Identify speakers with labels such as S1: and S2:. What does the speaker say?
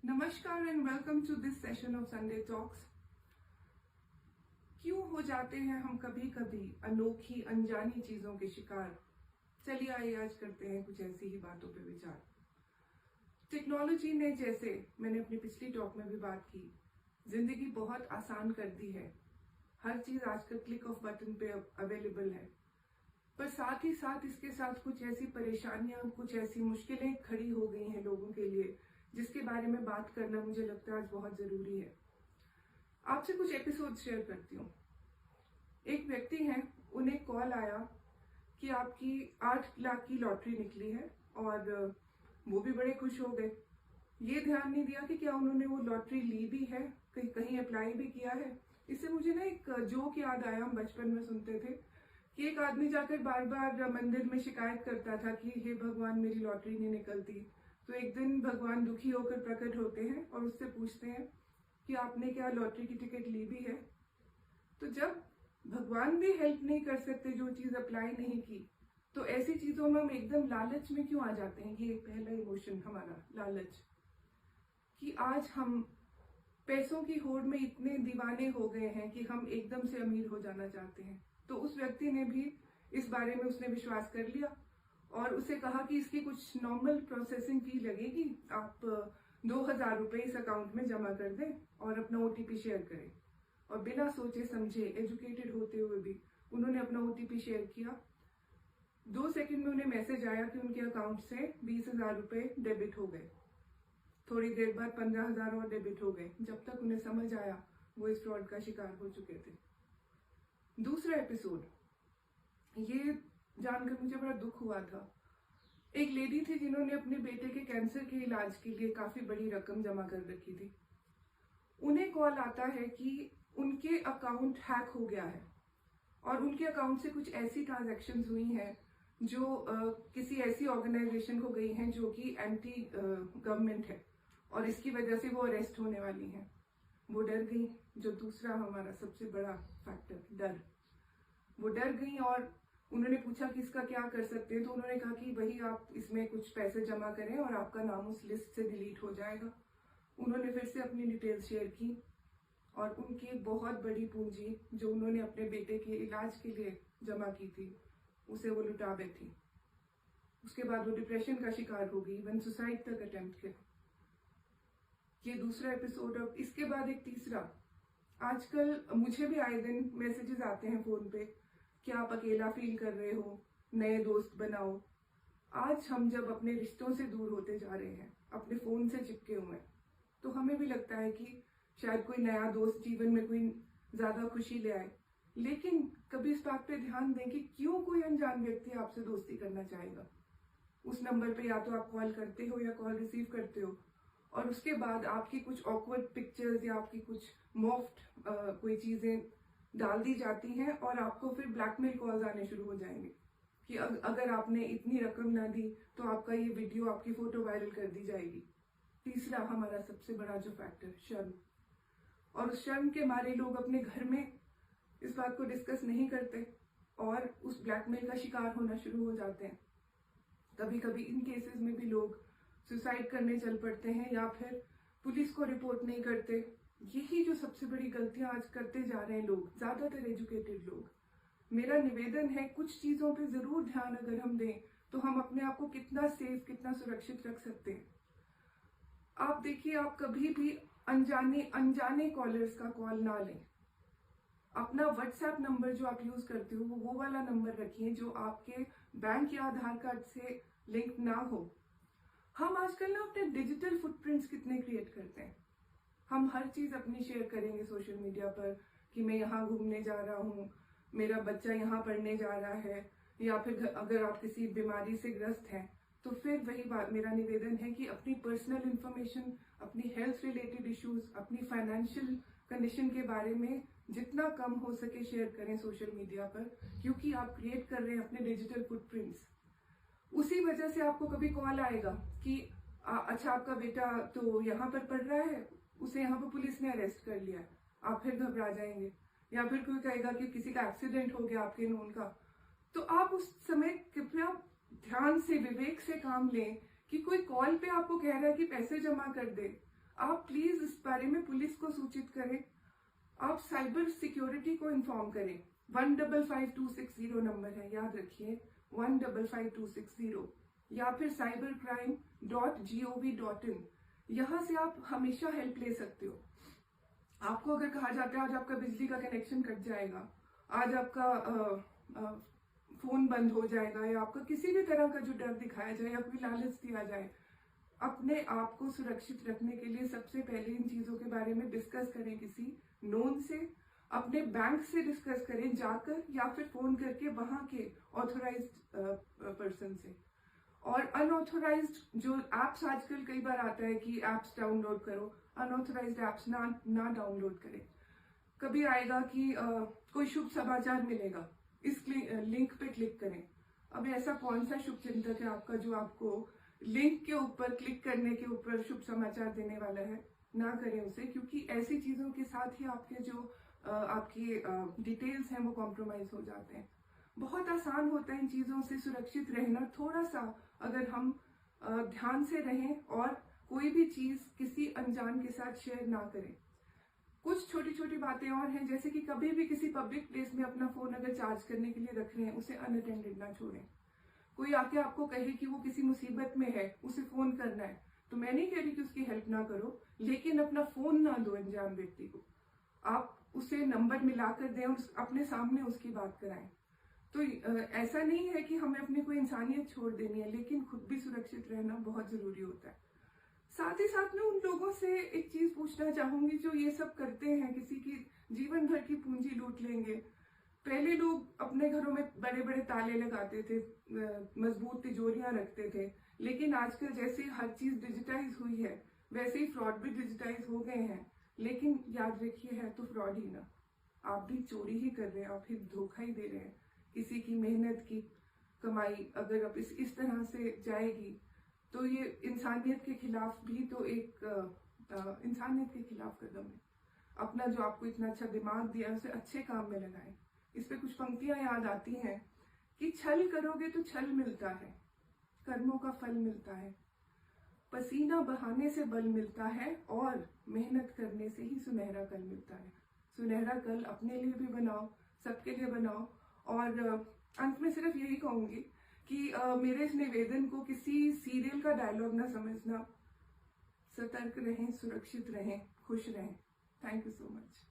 S1: नमस्कार and welcome to this session of Sunday talks. क्यों हो जाते हैं हम कभी कभी अनोखी अनजानी चीजों के शिकार। चलिए आइए आज करते हैं कुछ ऐसी ही बातों पे विचार। टेक्नोलॉजी ने, जैसे मैंने अपनी पिछली टॉक में भी बात की, जिंदगी बहुत आसान कर दी है। हर चीज आजकल क्लिक ऑफ बटन पे अवेलेबल है, पर साथ ही साथ इसके साथ कुछ ऐसी परेशानियां, कुछ ऐसी मुश्किलें खड़ी हो गई हैं लोगों के लिए, जिसके बारे में बात करना मुझे लगता है आज बहुत जरूरी है। आपसे कुछ एपिसोड शेयर करती हूँ। एक व्यक्ति हैं, उन्हें कॉल आया कि आपकी 8 लाख की लॉटरी निकली है और वो भी बड़े खुश हो गए। ये ध्यान नहीं दिया कि क्या उन्होंने वो लॉटरी ली भी है, कहीं अप्लाई भी किया है। इससे मुझे ना एक जोक याद आया। हम बचपन में सुनते थे कि एक आदमी जाकर बार बार मंदिर में शिकायत करता था कि हे भगवान, मेरी लॉटरी नहीं निकलती। तो एक दिन भगवान दुखी होकर प्रकट होते हैं और उससे पूछते हैं कि आपने क्या लॉटरी की टिकट ली भी है। तो जब भगवान भी हेल्प नहीं कर सकते, जो चीज अप्लाई नहीं की, तो ऐसी चीजों में हम एकदम लालच में क्यों आ जाते हैं। ये पहला इमोशन हमारा, लालच, कि आज हम पैसों की होड़ में इतने दीवाने हो गए हैं कि हम एकदम से अमीर हो जाना चाहते हैं। तो उस व्यक्ति ने भी इस बारे में उसने विश्वास कर लिया और उसे कहा कि इसकी कुछ नॉर्मल प्रोसेसिंग फी लगेगी, आप 2000 रुपए इस अकाउंट में जमा कर दें और अपना OTP शेयर करें। और बिना सोचे समझे, एजुकेटेड होते हुए भी, उन्होंने अपना OTP शेयर किया। 2 सेकंड में उन्हें मैसेज आया कि उनके अकाउंट से 20,000 रुपए डेबिट हो गए। थोड़ी देर बाद 15,000 और डेबिट हो गए। जब तक उन्हें समझ आया, वो इस फ्रॉड का शिकार हो चुके थे। दूसरा एपिसोड, ये जानकर मुझे बड़ा दुख हुआ था। एक लेडी थी जिन्होंने अपने बेटे के कैंसर के इलाज के लिए काफी बड़ी रकम जमा कर रखी थी। उन्हें कॉल आता है कि उनके अकाउंट हैक हो गया है और उनके अकाउंट से कुछ ऐसी ट्रांजैक्शंस हुई हैं जो किसी ऐसी ऑर्गेनाइजेशन को गई हैं जो कि एंटी गवर्नमेंट है, और इसकी वजह से वो अरेस्ट होने वाली हैं। वो डर गई। जो दूसरा हमारा सबसे बड़ा फैक्टर, डर। वो डर गई और उन्होंने पूछा कि इसका क्या कर सकते हैं। तो उन्होंने कहा कि वही, आप इसमें कुछ पैसे जमा करें और आपका नाम उस लिस्ट से डिलीट हो जाएगा। उन्होंने फिर से अपनी डिटेल्स शेयर की और उनकी बहुत बड़ी पूंजी जो उन्होंने अपने बेटे के इलाज के लिए जमा की थी, उसे वो लुटा बैठी। उसके बाद वो डिप्रेशन का शिकार हो गई, इवन सुसाइड तक अटेम्प्ट किया। ये दूसरा एपिसोड। अब इसके बाद एक तीसरा। आजकल मुझे भी आए दिन मैसेजेस आते हैं फोन पे कि आप अकेला फील कर रहे हो, नए दोस्त बनाओ। आज हम जब अपने रिश्तों से दूर होते जा रहे हैं, अपने फोन से चिपके हुए हैं, तो हमें भी लगता है कि शायद कोई नया दोस्त जीवन में कोई ज्यादा खुशी ले आए। लेकिन कभी इस बात पे ध्यान दें कि क्यों कोई अनजान व्यक्ति आपसे दोस्ती करना चाहेगा। उस नंबर पे या तो आप कॉल करते हो या कॉल रिसीव करते हो, और उसके बाद आपकी कुछ ऑकवर्ड पिक्चर्स या आपकी कुछ मॉफ्ट कोई चीजें डाल दी जाती हैं और आपको फिर ब्लैकमेल कॉल्स आने शुरू हो जाएंगे कि अगर आपने इतनी रकम ना दी तो आपका ये वीडियो, आपकी फोटो वायरल कर दी जाएगी। तीसरा हमारा सबसे बड़ा जो फैक्टर, शर्म। और उस शर्म के मारे लोग अपने घर में इस बात को डिस्कस नहीं करते और उस ब्लैकमेल का शिकार होना शुरू हो जाते हैं। कभी कभी इन केसेस में भी लोग सुसाइड करने चल पड़ते हैं या फिर पुलिस को रिपोर्ट नहीं करते। यही जो सबसे बड़ी गलतियां आज करते जा रहे हैं लोग, ज्यादातर एजुकेटेड लोग। मेरा निवेदन है, कुछ चीजों पे जरूर ध्यान अगर हम दें तो हम अपने आप को कितना सेफ, कितना सुरक्षित रख सकते हैं। आप देखिए, आप कभी भी अनजाने कॉलर्स का कॉल ना लें। अपना व्हाट्सएप नंबर जो आप यूज करते हो, वो वाला नंबर रखिए जो आपके बैंक या आधार कार्ड से लिंक ना हो। हम आजकल ना अपने डिजिटल फुटप्रिंट्स कितने क्रिएट करते हैं। हम हर चीज अपनी शेयर करेंगे सोशल मीडिया पर कि मैं यहाँ घूमने जा रहा हूँ, मेरा बच्चा यहाँ पढ़ने जा रहा है, या फिर अगर आप किसी बीमारी से ग्रस्त हैं तो फिर वही बात, मेरा निवेदन है कि अपनी पर्सनल इंफॉर्मेशन, अपनी हेल्थ रिलेटेड इश्यूज, अपनी फाइनेंशियल कंडीशन के बारे में जितना कम हो सके शेयर करें सोशल मीडिया पर, क्योंकि आप क्रिएट कर रहे हैं अपने डिजिटल फुटप्रिंट्स। उसी वजह से आपको कभी कॉल आएगा कि अच्छा, आपका बेटा तो यहाँ पर पढ़ रहा है, उसे यहाँ पर पुलिस ने अरेस्ट कर लिया। आप फिर घबरा जाएंगे। या फिर कोई कहेगा कि किसी का एक्सीडेंट हो गया आपके नोन का, तो आप उस समय कृपया ध्यान से, विवेक से काम लें कि कोई कॉल पे आपको कह रहा है कि पैसे जमा कर दे। आप प्लीज इस बारे में पुलिस को सूचित करें, आप साइबर सिक्योरिटी को इन्फॉर्म करें। 155260 नंबर है, याद रखिए 155260, या फिर cybercrime.gov.in, यहाँ से आप हमेशा हेल्प ले सकते हो। आपको अगर कहा जाता है आज आपका बिजली का कनेक्शन कट जाएगा, आज आपका फोन बंद हो जाएगा, या आपका किसी भी तरह का जो डर दिखाया जाए या कोई लालच दिया जाए, अपने आप को सुरक्षित रखने के लिए सबसे पहले इन चीजों के बारे में डिस्कस करें किसी नोन से, अपने बैंक से डिस्कस करें जाकर, या फिर फोन करके वहां के ऑथोराइज्ड पर्सन से। और अनऑथोराइज्ड जो एप्स आजकल कई बार आता है कि एप्स डाउनलोड करो, अनऑथोराइज्ड एप्स ना डाउनलोड करें। कभी आएगा कि कोई शुभ समाचार मिलेगा, इस लिंक पे क्लिक करें। अब ऐसा कौन सा शुभ चिंतक है आपका जो आपको लिंक के ऊपर क्लिक करने के ऊपर शुभ समाचार देने वाला है? ना करें उसे, क्योंकि ऐसी चीजों के साथ ही आपके जो आपकी डिटेल्स हैं वो कॉम्प्रोमाइज हो जाते हैं। बहुत आसान होता है इन चीजों से सुरक्षित रहना, थोड़ा सा अगर हम ध्यान से रहें और कोई भी चीज किसी अनजान के साथ शेयर ना करें। कुछ छोटी छोटी बातें और हैं, जैसे कि कभी भी किसी पब्लिक प्लेस में अपना फोन अगर चार्ज करने के लिए रख रहे हैं, उसे अनअटेंडेड ना छोड़ें। कोई आके आपको कहे कि वो किसी मुसीबत में है, उसे फोन करना है, तो मैं नहीं कह रही कि उसकी हेल्प ना करो, लेकिन अपना फोन ना दो अनजान व्यक्ति को। आप उसे नंबर मिलाकर दें और अपने सामने उसकी बात कराएं। तो ऐसा नहीं है कि हमें अपनी कोई इंसानियत छोड़ देनी है, लेकिन खुद भी सुरक्षित रहना बहुत जरूरी होता है। साथ ही साथ में उन लोगों से एक चीज पूछना चाहूंगी जो ये सब करते हैं, किसी की जीवन भर की पूंजी लूट लेंगे। पहले लोग अपने घरों में बड़े बड़े ताले लगाते थे, मजबूत तिजोरियां रखते थे, लेकिन आजकल जैसे हर चीज डिजिटाइज हुई है वैसे ही फ्रॉड भी डिजिटाइज हो गए हैं। लेकिन याद रखिए, है तो फ्रॉड ही ना, आप भी चोरी ही कर रहे हैं, आप भी धोखा ही दे रहे हैं। किसी की मेहनत की कमाई अगर अब इस तरह से जाएगी तो ये इंसानियत के खिलाफ भी तो एक इंसानियत के खिलाफ कदम है। अपना जो आपको इतना अच्छा दिमाग दिया उसे अच्छे काम में लगाएं। इस पे कुछ पंक्तियां याद आती हैं कि छल करोगे तो छल मिलता है, कर्मों का फल मिलता है, पसीना बहाने से बल मिलता है, और मेहनत करने से ही सुनहरा कल मिलता है। सुनहरा कल अपने लिए भी बनाओ, सबके लिए बनाओ। और अंत में सिर्फ यही कहूंगी कि मेरे इस निवेदन को किसी सीरियल का डायलॉग ना समझना। सतर्क रहें, सुरक्षित रहें, खुश रहें। Thank you so much.